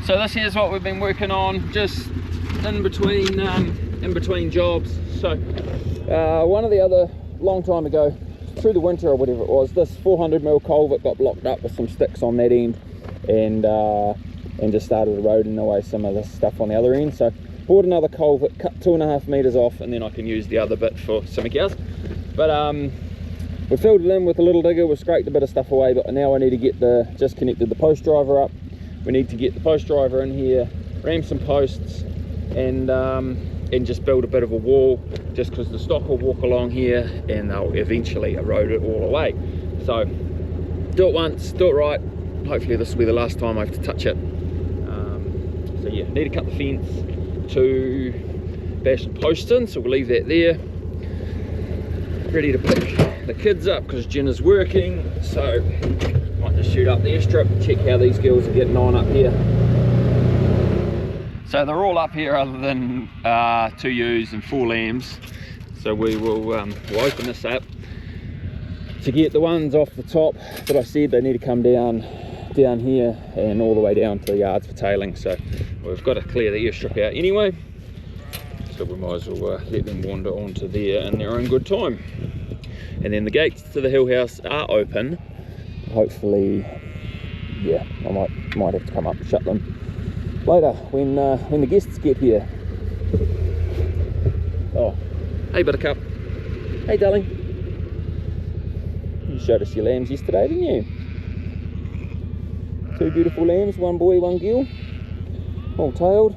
So this here's what we've been working on, just in between jobs. So one of the other, long time ago, through the winter or whatever it was, this 400mm culvert got blocked up with some sticks on that end, and just started eroding away some of the stuff on the other end. So bought another culvert, cut 2.5 meters off, and then I can use the other bit for something else. But we filled it in with a little digger, we scraped a bit of stuff away, but now I need to get just connected the Postdriver up. We need to get the Postdriver in here, ram some posts, and just build a bit of a wall, just because the stock will walk along here and they'll eventually erode it all away. So do it once, do it right. Hopefully this will be the last time I have to touch it. So yeah, need to cut the fence to bash the posts in, so we'll leave that there. Ready to pick the kids up because Genna's working, so might just shoot up the airstrip and check how these girls are getting on up here. So they're all up here other than 2 ewes and 4 lambs. So we will we'll open this up to get the ones off the top that I said they need to come down here and all the way down to the yards for tailing. So we've got to clear the airstrip out anyway, so we might as well let them wander onto there in their own good time. And then the gates to the hill house are open. Hopefully, yeah, I might have to come up and shut them later when the guests get here. Oh, hey Buttercup. Hey darling. You showed us your lambs yesterday, didn't you? 2 beautiful lambs, 1 boy, 1 girl, all tailed.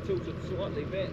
tilted slightly back.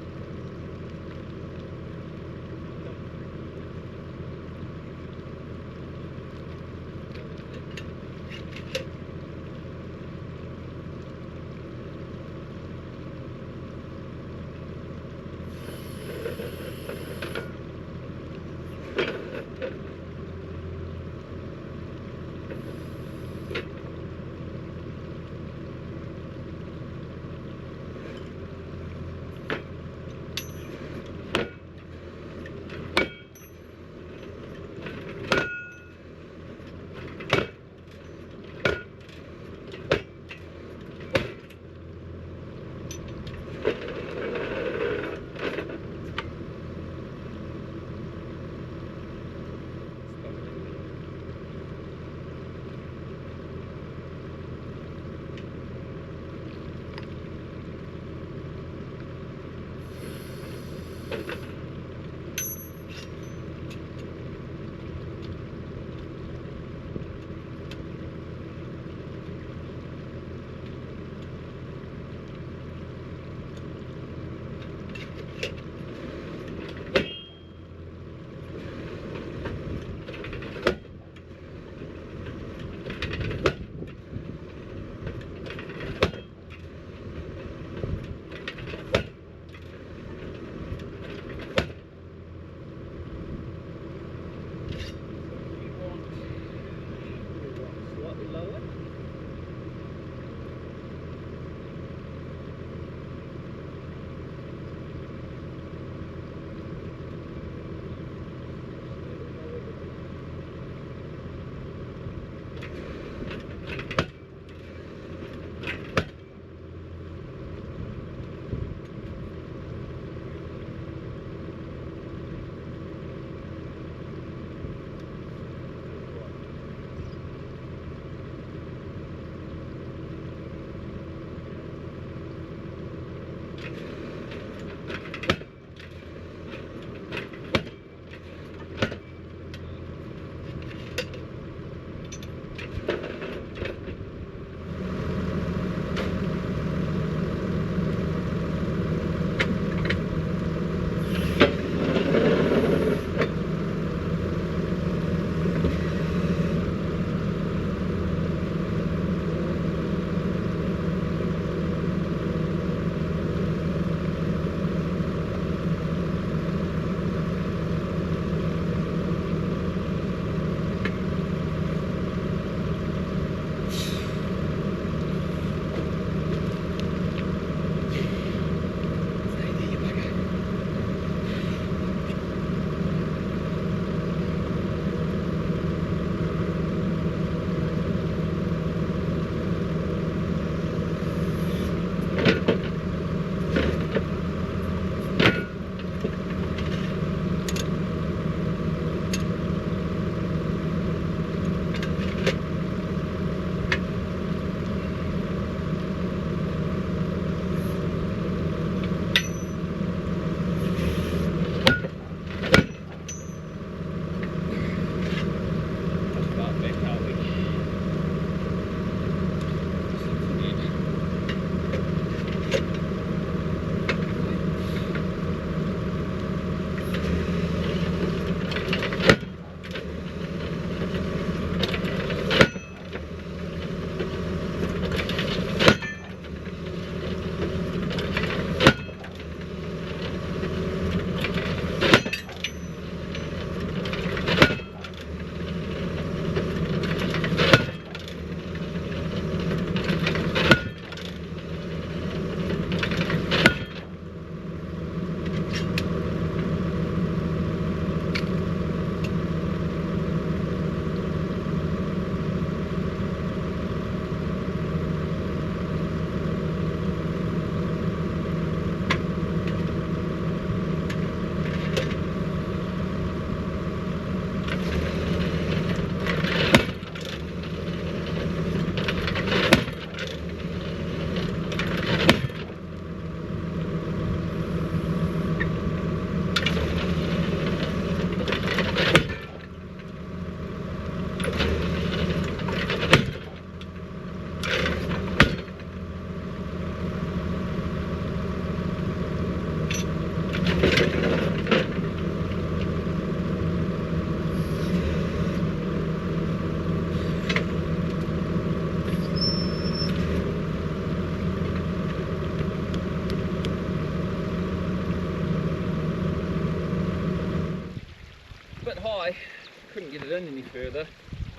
in any further.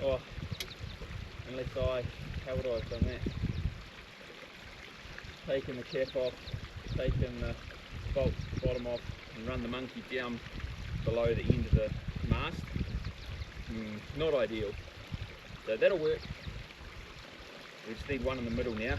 Oh, unless how would I have done that? Taken the cap off, taken the bolt bottom off, and run the monkey down below the end of the mast. Not ideal. So that'll work. We just need one in the middle now.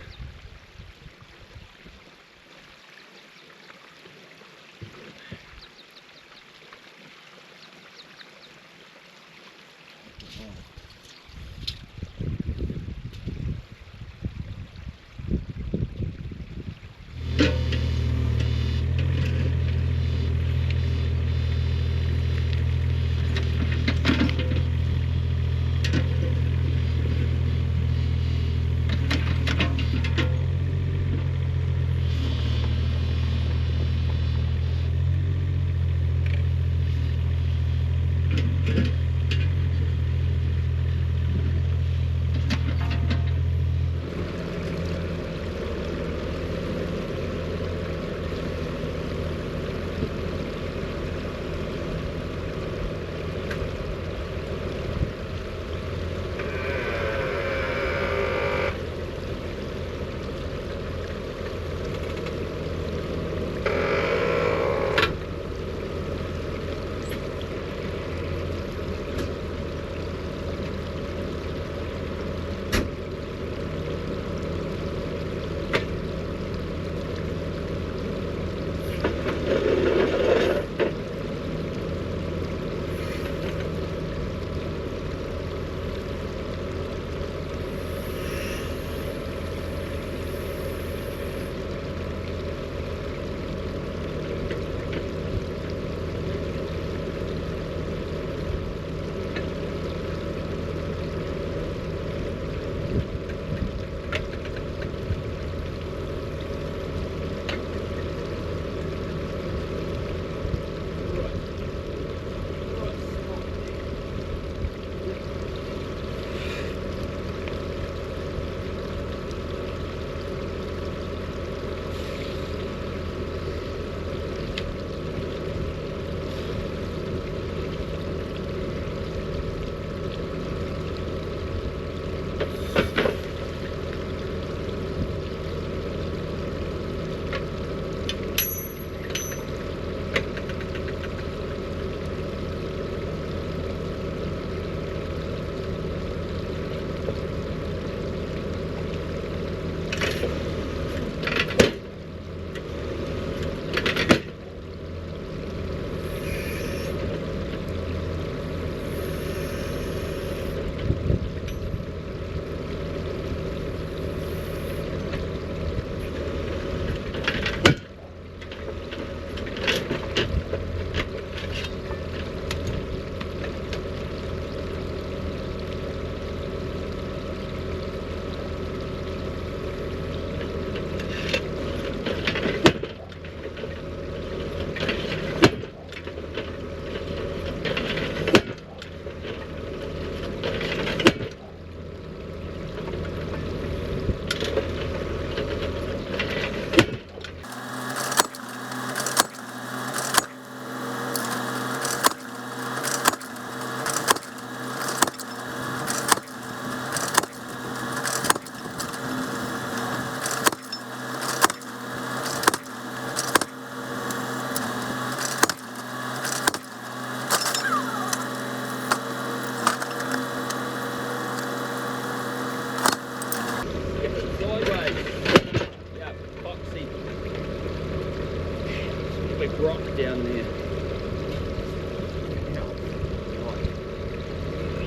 rock down there.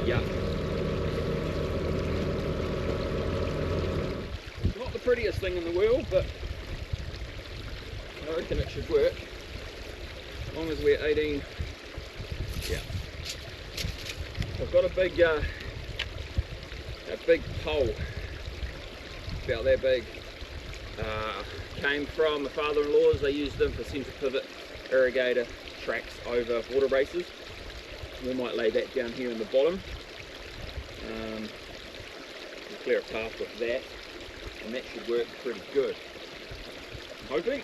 Yeah. Not the prettiest thing in the world, but I reckon it should work. As long as we're 18. Yeah. I've got a big pole, about that big. Came from my father-in-law's. They used them for centre pivot irrigator tracks over water races. We might lay that down here in the bottom. We'll clear a path with that, and that should work pretty good, I'm hoping.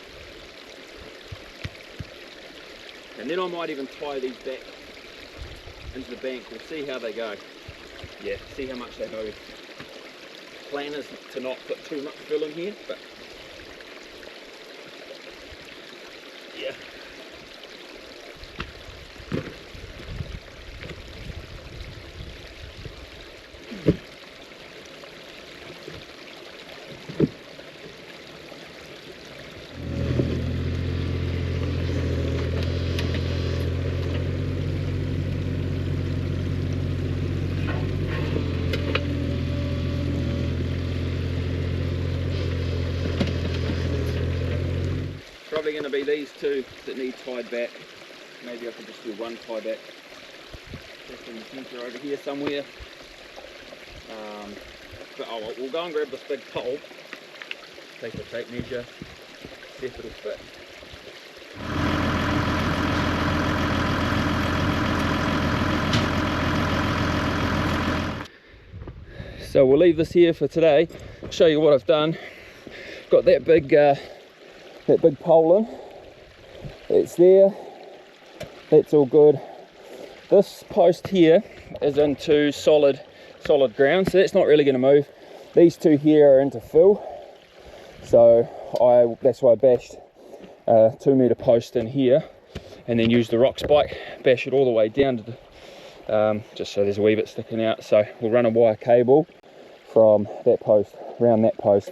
And then I might even tie these back into the bank. We'll see how they go. Yeah, see how much they move. Plan is to not put too much fill in here, but yeah. Probably going to be these two that need tied back. Maybe I could just do one tie back. Just in the centre over here somewhere. But oh, we'll go and grab this big pole, take the tape measure, see if it'll fit. So we'll leave this here for today. Show you what I've done. Got that big pole in. It's there. That's all good. This post here is into solid ground, so that's not really going to move. These two here are into fill, so that's why I bashed a 2 metre post in here, and then used the rock spike, bash it all the way down to the, just so there's a wee bit sticking out. So we'll run a wire cable from that post around that post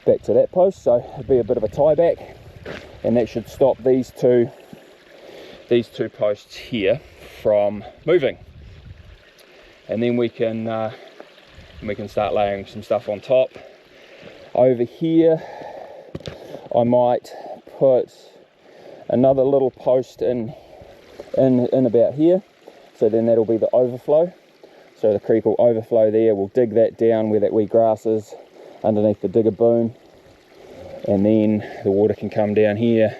back to that post, so it'll be a bit of a tie back, and that should stop these two posts here from moving. And then we can start layering some stuff on top. Over here I might put another little post in about here, so then that'll be the overflow. So the creek will overflow there. We'll dig that down where that wee grass is underneath the digger boom, and then the water can come down here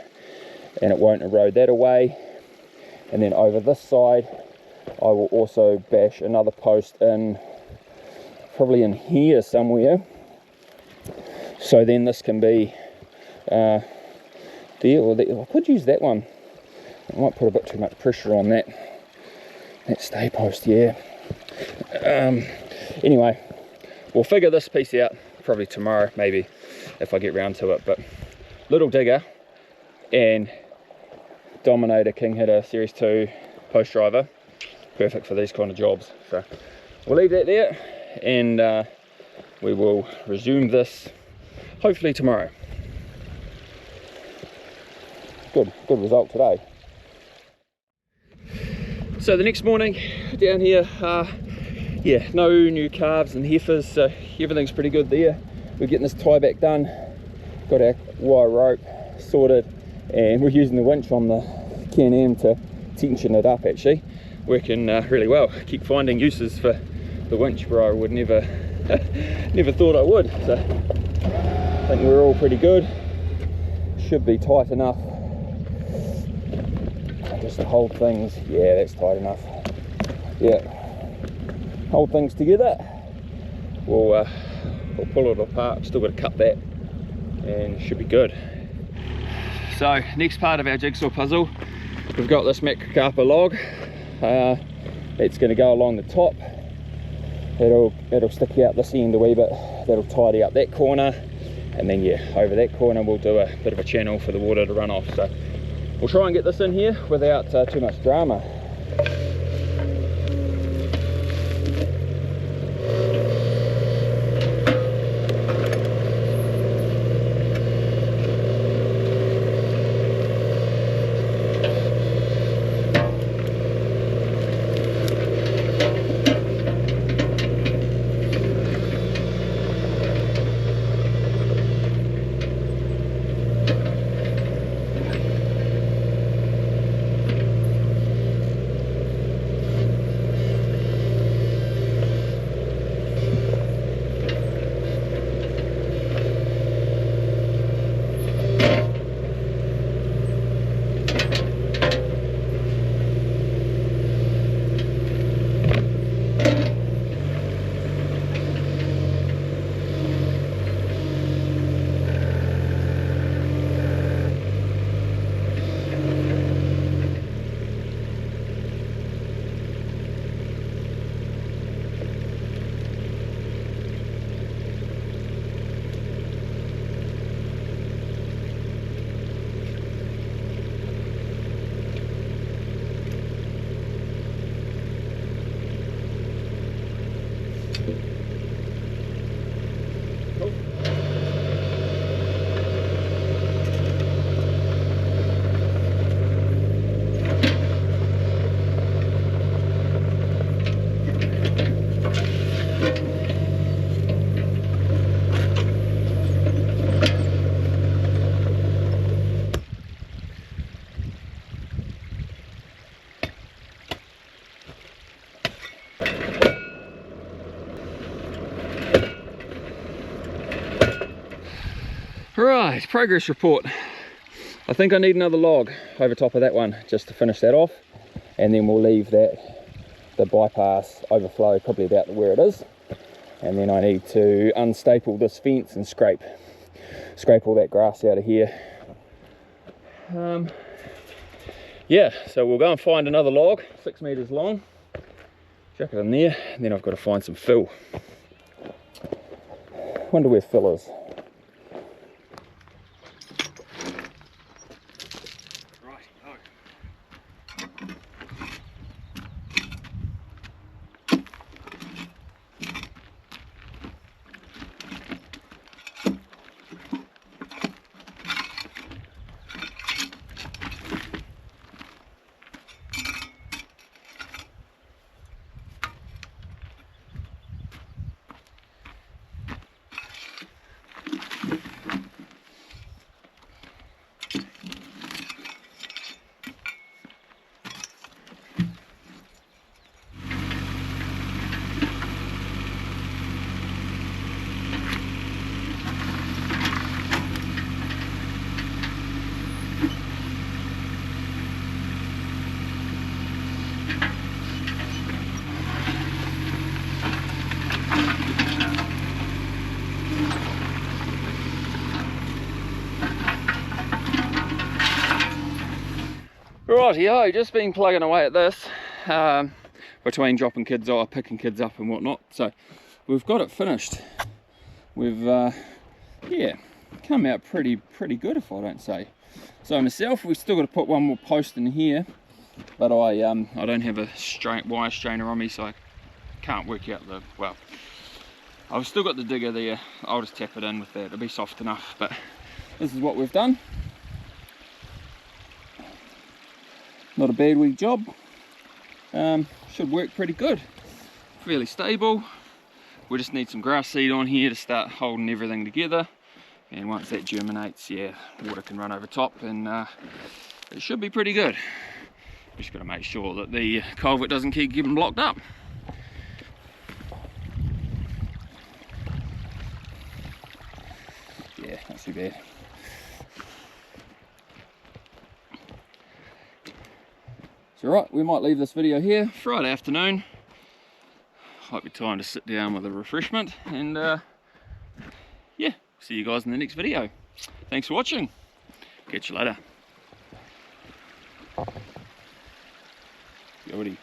and it won't erode that away. And then over this side I will also bash another post in, probably in here somewhere, so then this can be there or there. I could use that one. I might put a bit too much pressure on that stay post, yeah. Anyway, we'll figure this piece out probably tomorrow, maybe, if I get round to it. But little digger and Dominator Kinghitter Series 2 Postdriver, perfect for these kind of jobs. So we'll leave that there, and we will resume this hopefully tomorrow. Good result today. So the next morning down here, yeah, no new calves and heifers, so everything's pretty good there. We're getting this tie back done, got our wire rope sorted, and we're using the winch on the Can-Am to tension it up. Actually working really well. Keep finding uses for the winch where I would never thought I would. So I think we're all pretty good. Should be tight enough just to hold things. Yeah, that's tight enough. Yeah, hold things together. We'll pull it apart. Still got to cut that, and should be good. So next part of our jigsaw puzzle, we've got this macrocarpa log. It's going to go along the top. It'll stick out this end a wee bit. That'll tidy up that corner, and then yeah, over that corner we'll do a bit of a channel for the water to run off. So we'll try and get this in here without too much drama. Right, progress report. I think I need another log over top of that one just to finish that off, and then we'll leave that, the bypass overflow probably about where it is, and then I need to unstaple this fence and scrape all that grass out of here. Yeah, so we'll go and find another log 6 meters long, chuck it in there, and then I've got to find some fill. Wonder where fill is. Rightio, just been plugging away at this between dropping kids off, picking kids up and whatnot. So we've got it finished. We've yeah, come out pretty good if I don't say so myself. We've still got to put one more post in here, but I don't have a wire strainer on me, so I can't work out the, well, I've still got the digger there. I'll just tap it in with that, it'll be soft enough. But this is what we've done. Not a bad wee job. Should work pretty good. Fairly stable. We just need some grass seed on here to start holding everything together. And once that germinates, yeah, water can run over top, and it should be pretty good. Just got to make sure that the culvert doesn't keep getting blocked up. Yeah, not too bad. So right, we might leave this video here. Friday afternoon. Might be time to sit down with a refreshment, and yeah, see you guys in the next video. Thanks for watching. Catch you later. Goody.